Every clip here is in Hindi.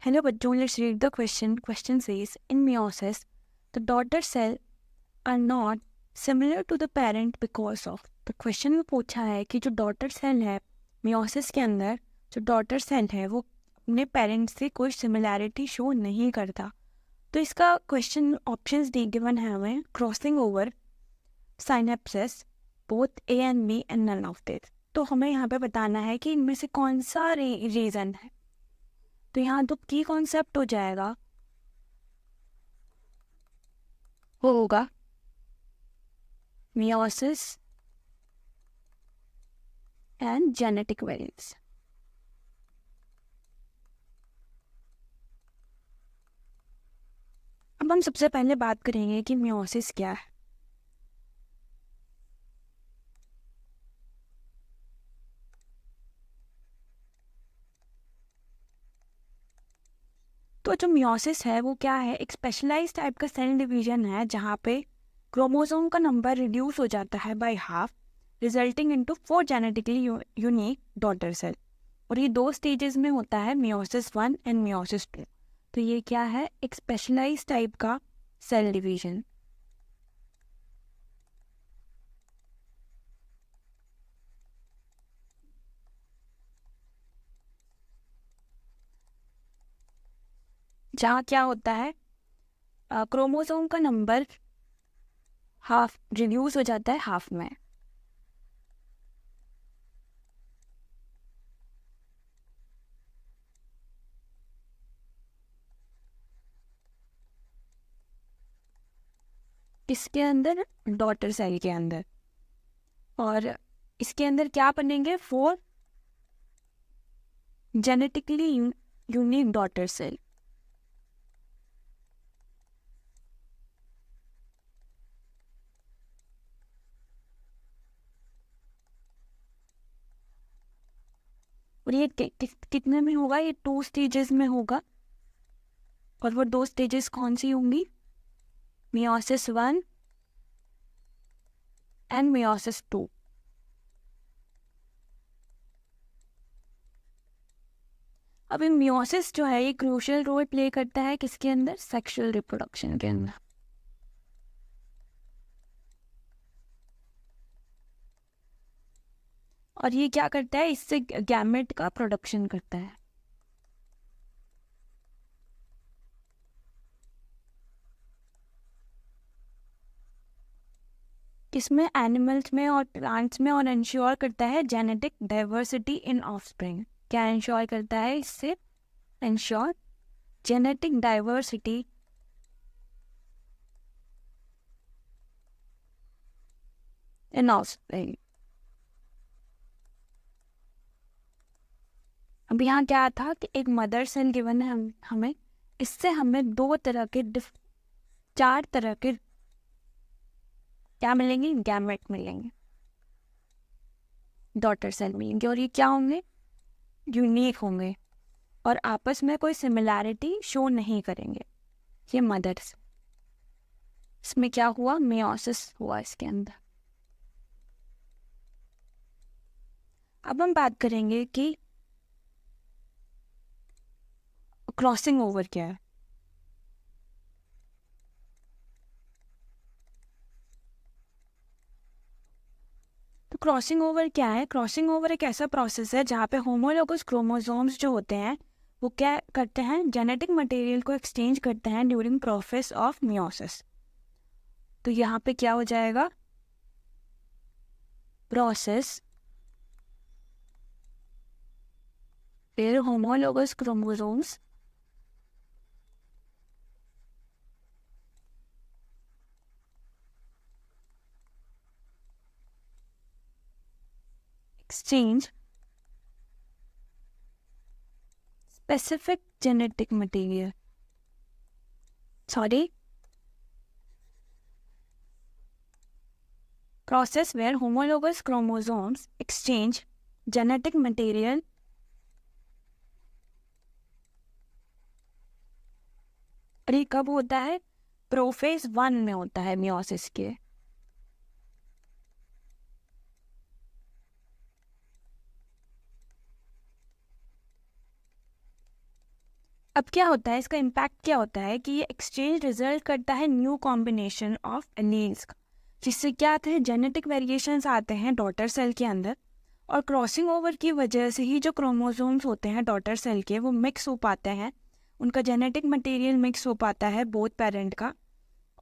Hello बच्चों, let's read the question. Question says, in meiosis, the daughter cell are not similar to the parent because of. तो क्वेश्चन में पूछा है कि जो डॉटर सेल है मियोसिस के अंदर, जो डॉटर सेल है वो अपने पेरेंट से कोई सिमिलैरिटी शो नहीं करता. तो इसका क्वेश्चन ऑप्शंस दी गिवन है हमें. Crossing over, synapsis, both A and B and none of this. तो हमें यहाँ पे बताना है कि इनमें से कौन सा रीजन है. तो यहाँ तो की कॉन्सेप्ट हो जाएगा, वो होगा meiosis एंड जेनेटिक वेरिएंस. अब हम सबसे पहले बात करेंगे कि meiosis क्या है. तो जो meiosis है वो क्या है, एक स्पेशलाइज्ड टाइप का सेल डिवीजन है जहाँ पे क्रोमोसोम का नंबर रिड्यूस हो जाता है by half, resulting into 4 genetically unique daughter cell. और ये 2 स्टेजेस में होता है, meiosis 1 एंड meiosis 2. तो ये क्या है, एक स्पेशलाइज्ड टाइप का सेल डिवीजन. जहाँ क्या होता है, क्रोमोसोम का नंबर हाफ रिड्यूस हो जाता है हाफ में. किसके अंदर, डॉटर सेल के अंदर. और इसके अंदर क्या बनेंगे, 4 जेनेटिकली यूनिक डॉटर सेल. और ये कितने में होगा, ये 2 स्टेजेस में होगा. और वो 2 स्टेजेस कौन सी होंगी, meiosis 1 एंड meiosis 2. अब ये meiosis जो है ये क्रूशियल रोल प्ले करता है किसके अंदर, सेक्सुअल रिप्रोडक्शन के अंदर. और ये क्या करता है, इससे गैमेट का प्रोडक्शन करता है. किसमें, एनिमल्स में और प्लांट्स में. और इंश्योर करता है जेनेटिक डाइवर्सिटी इन ऑफस्प्रिंग. क्या इंश्योर करता है इससे, ensure genetic diversity in offspring. अब यहाँ क्या था कि एक मदर सेल गिवन है हमें, इससे हमें 2 तरह के 4 तरह के क्या मिलेंगे, गैमेट मिलेंगे, डॉटर सेल मिलेंगे. और ये क्या होंगे, यूनिक होंगे और आपस में कोई सिमिलैरिटी शो नहीं करेंगे. ये मदर्स, इसमें क्या हुआ, meiosis हुआ इसके अंदर. अब हम बात करेंगे कि क्रॉसिंग ओवर क्या है. तो क्रॉसिंग ओवर क्या है, क्रॉसिंग ओवर एक ऐसा प्रोसेस है जहाँ पे होमोलोगस क्रोमोसोम्स जो होते हैं वो क्या करते हैं, जेनेटिक मटेरियल को एक्सचेंज करते हैं ड्यूरिंग प्रोसेस ऑफ meiosis. तो यहाँ पे क्या हो जाएगा, प्रोसेस फिर homologous chromosomes exchange specific genetic material. Sorry. Process where homologous chromosomes exchange genetic material और ये कब होता है, प्रोफेज 1 में होता है meiosis के. अब क्या होता है, इसका इम्पैक्ट क्या होता है कि ये एक्सचेंज रिजल्ट करता है न्यू कॉम्बिनेशन ऑफ एलील्स का, जिससे क्या आते हैं, जेनेटिक वेरिएशंस आते हैं डॉटर सेल के अंदर, और क्रॉसिंग ओवर की वजह से ही जो क्रोमोसोम्स होते हैं डॉटर सेल के वो मिक्स हो पाते हैं, उनका जेनेटिक मटेरियल मिक्स हो पाता है बोथ पेरेंट का,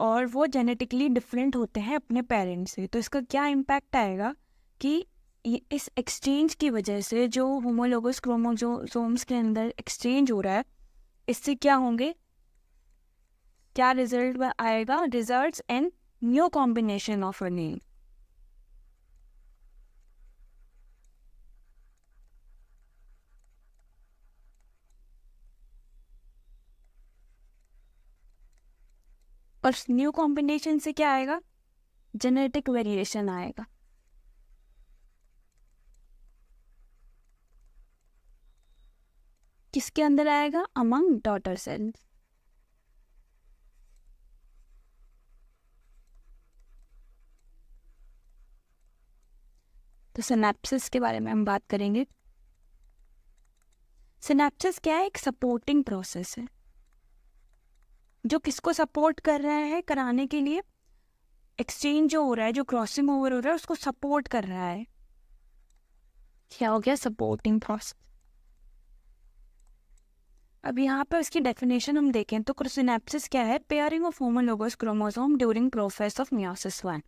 और वो जेनेटिकली डिफरेंट होते हैं अपने पेरेंट्स से। तो इसका क्या इम्पैक्ट आएगा कि इस एक्सचेंज की वजह से जो होमोलोगस क्रोमोसोम्स के अंदर एक्सचेंज हो रहा है, इससे क्या होंगे, क्या रिजल्ट आएगा, results in new combination of allele. और न्यू कॉम्बिनेशन से क्या आएगा, जेनेटिक वेरिएशन आएगा। किसके अंदर आएगा, अमंग डॉटर सेल्स। तो सिनेप्सिस के बारे में हम बात करेंगे। सिनेप्सिस क्या है, एक सपोर्टिंग प्रोसेस है जो किसको सपोर्ट कर रहा है, कराने के लिए एक्सचेंज जो हो रहा है, जो क्रॉसिंग ओवर हो रहा है उसको सपोर्ट कर रहा है। क्या हो गया, सपोर्टिंग प्रोसेस। अब यहाँ पे उसकी डेफिनेशन हम देखें तो सिनेप्सिस क्या है, pairing of homologous chromosome during process of meiosis 1।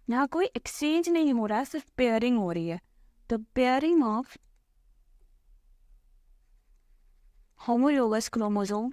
यहाँ कोई एक्सचेंज नहीं हो रहा है, सिर्फ पेयरिंग हो रही है। तो पेयरिंग ऑफ होमोलोगस क्रोमोसोम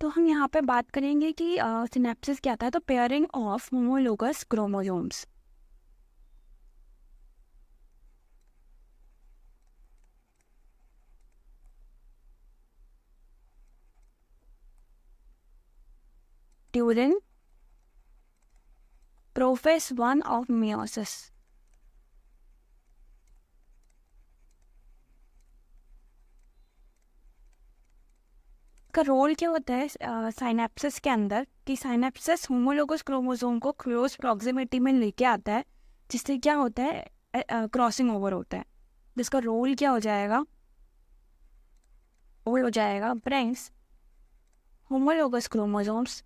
तो हम यहाँ पे बात करेंगे कि सिनेप्सिस क्या था। तो pairing of homologous chromosomes, during process 1 of meiosis. का रोल क्या होता है साइनेप्सिस के अंदर, कि साइनेप्सिस होमोलोगस क्रोमोसोम को क्लोज प्रॉक्सिमिटी में लेके आता है, जिससे क्या होता है, क्रॉसिंग ओवर होता है, जिसका रोल क्या हो जाएगा, वो हो जाएगा brings homologous chromosomes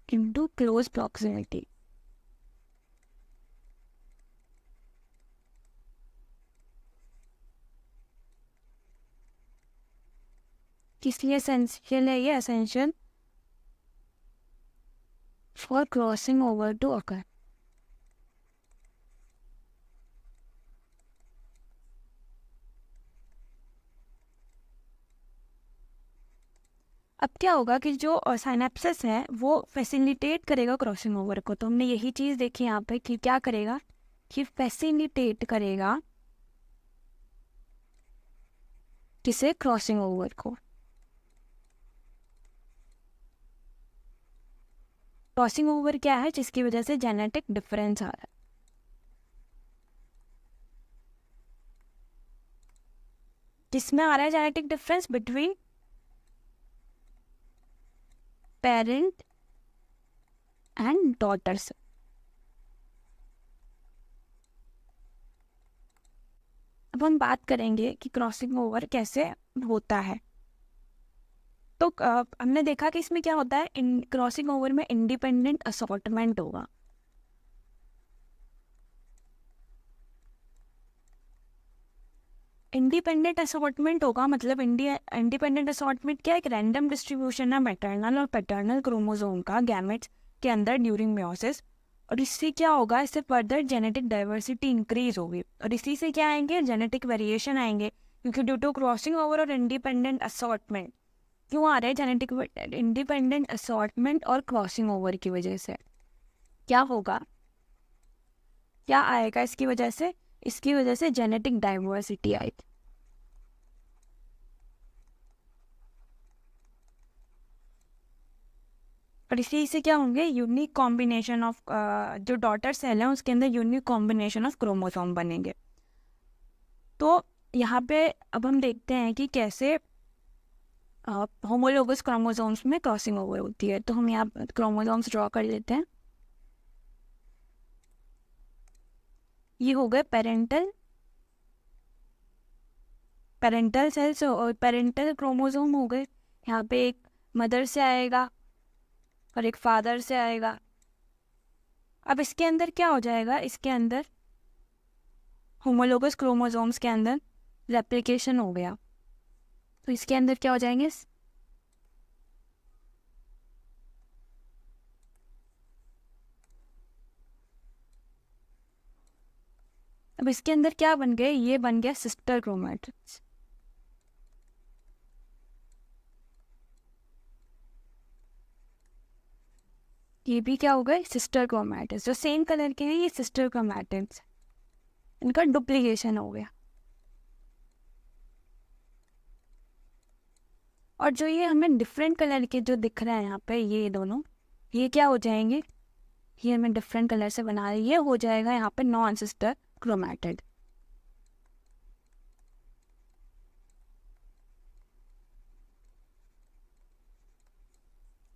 into close proximity। किस लिए एसेंशियल है ये, essential for crossing over to occur. अब क्या होगा कि जो साइनेप्सिस है वो फैसिलिटेट करेगा क्रॉसिंग ओवर को। तो हमने यही चीज़ देखी यहाँ पे कि क्या करेगा, कि फैसिलिटेट करेगा किसे, क्रॉसिंग ओवर को। क्रॉसिंग ओवर क्या है, जिसकी वजह से जेनेटिक डिफरेंस आ रहा है। किसमें आ रहा है genetic difference, between parent and daughters. अब हम बात करेंगे कि क्रॉसिंग ओवर कैसे होता है। तो हमने देखा कि इसमें क्या होता है, क्रॉसिंग ओवर में इंडिपेंडेंट असॉर्टमेंट होगा। इंडिपेंडेंट असॉर्टमेंट होगा मतलब इंडिपेंडेंट असॉर्टमेंट क्या, एक रैंडम डिस्ट्रीब्यूशन है मैटरनल और पैटर्नल क्रोमोसोम का गैमेट्स के अंदर ड्यूरिंग मियोसिस। और इससे क्या होगा, इससे फर्दर जेनेटिक डाइवर्सिटी इंक्रीज होगी, और इसी से क्या आएंगे, जेनेटिक वेरिएशन आएंगे, क्योंकि ड्यू टू क्रॉसिंग ओवर और इंडिपेंडेंट असॉर्टमेंट। क्यों आ रहे हैं जेनेटिक इंडिपेंडेंट असॉर्टमेंट और क्रॉसिंग ओवर की वजह से, क्या होगा, क्या आएगा इसकी वजह से, इसकी वजह से जेनेटिक डाइवर्सिटी आएगी। और इसी से क्या होंगे, यूनिक कॉम्बिनेशन ऑफ जो डॉटर सेल है उसके अंदर यूनिक कॉम्बिनेशन ऑफ क्रोमोसोम बनेंगे। तो यहाँ पे अब हम देखते हैं कि कैसे होमोलोगस क्रोमोसोम्स में क्रॉसिंग ओवर होती है। तो हम यहाँ क्रोमोसोम्स ड्रॉ कर लेते हैं। ये हो गए पेरेंटल सेल्स और पेरेंटल क्रोमोसोम हो गए। यहाँ पे एक मदर से आएगा और एक फादर से आएगा। अब इसके अंदर क्या हो जाएगा, इसके अंदर होमोलोगस क्रोमोसोम्स के अंदर रेप्लिकेशन हो गया। तो इसके अंदर क्या हो जाएंगे, अब इसके अंदर क्या बन गए, ये बन गया सिस्टर क्रोमैटिड्स। ये भी क्या हो गए, सिस्टर क्रोमैटिड्स। जो सेम कलर के हैं ये सिस्टर क्रोमैटिड्स, इनका डुप्लीकेशन हो गया। और जो ये हमें डिफरेंट कलर के जो दिख रहे हैं यहाँ पे, ये दोनों, ये क्या हो जाएंगे, ये हमें डिफरेंट कलर से बना रहे, ये हो जाएगा यहाँ पे नॉन सिस्टर क्रोमैटिड।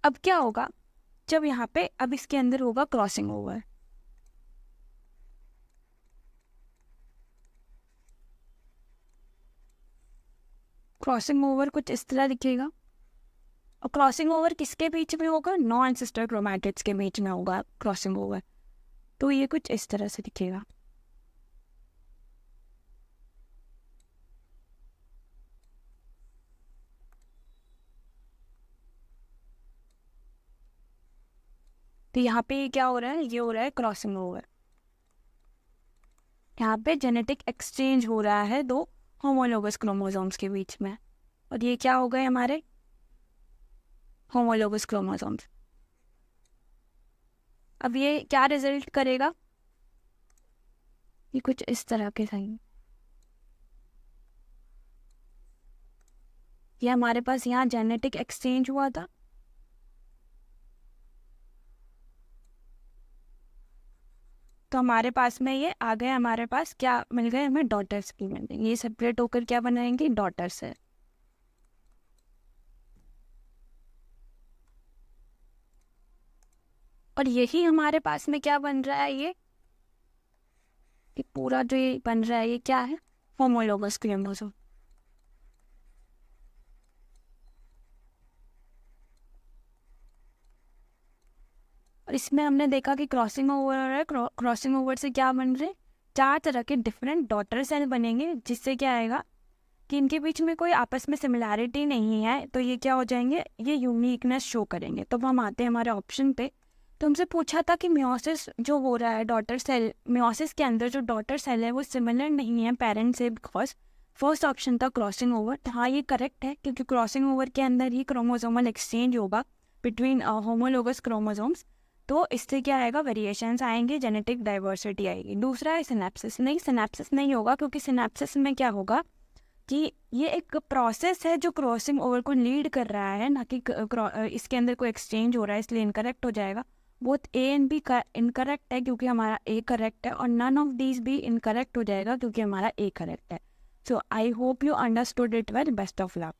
अब क्या होगा, जब यहाँ पे अब इसके अंदर होगा क्रॉसिंग ओवर। क्रॉसिंग ओवर कुछ इस तरह दिखेगा। और क्रॉसिंग ओवर किसके बीच में होगा, नॉन सिस्टर क्रोमैटिड्स के बीच में होगा क्रॉसिंग ओवर। तो ये कुछ इस तरह से दिखेगा। तो यहाँ पे क्या हो रहा है, ये हो रहा है क्रॉसिंग ओवर। यहाँ पे जेनेटिक एक्सचेंज हो रहा है दो होमोलोगस क्रोमोसोम्स के बीच में। और ये क्या हो गए हमारे होमोलोगस क्रोमोसोम्स। अब ये क्या रिजल्ट करेगा, ये कुछ इस तरह के सही, ये हमारे पास यहाँ जेनेटिक एक्सचेंज हुआ था। तो हमारे पास में ये आ गए, हमारे पास क्या मिल गए, हमें डॉटर्स की मिल गई। ये सेपरेट होकर क्या बनाएंगे, डॉटर्स है। और यही हमारे पास में क्या बन रहा है, ये पूरा जो ये बन रहा है, ये क्या है, होमोलोगस क्रोमोसोम। और इसमें हमने देखा कि क्रॉसिंग ओवर हो रहा है। क्रॉसिंग ओवर से क्या बन रहे, चार तरह के डिफरेंट डॉटर सेल बनेंगे, जिससे क्या आएगा कि इनके बीच में कोई आपस में सिमिलैरिटी नहीं है। तो ये क्या हो जाएंगे, ये यूनिकनेस शो करेंगे। तो हम आते हैं हमारे ऑप्शन पे। तो हमसे पूछा था कि मियोसिस जो हो रहा है डॉटर सेल, मियोसिस के अंदर जो डॉटर सेल है वो सिमिलर नहीं है पेरेंट से, बिकॉज फर्स्ट ऑप्शन था क्रॉसिंग ओवर। तो हाँ ये करेक्ट है, क्योंकि क्रॉसिंग ओवर के अंदर ही क्रोमोसोमल एक्सचेंज होगा बिटवीन होमोलोगस क्रोमोसोम्स। तो इससे क्या आएगा, वेरिएशंस आएंगे, जेनेटिक डाइवर्सिटी आएगी। दूसरा है सिनेप्सिस। नहीं, सिनेप्सिस नहीं होगा, क्योंकि सिनेप्सिस में क्या होगा कि ये एक प्रोसेस है जो क्रॉसिंग ओवर को लीड कर रहा है, ना कि इसके अंदर कोई एक्सचेंज हो रहा है, इसलिए इनकरेक्ट हो जाएगा। Both A and b incorrect है, क्योंकि हमारा ए करेक्ट है, और नन ऑफ दीज भी इनकरेक्ट हो जाएगा, क्योंकि हमारा ए करेक्ट है। So I hope you understood it well. Best of luck.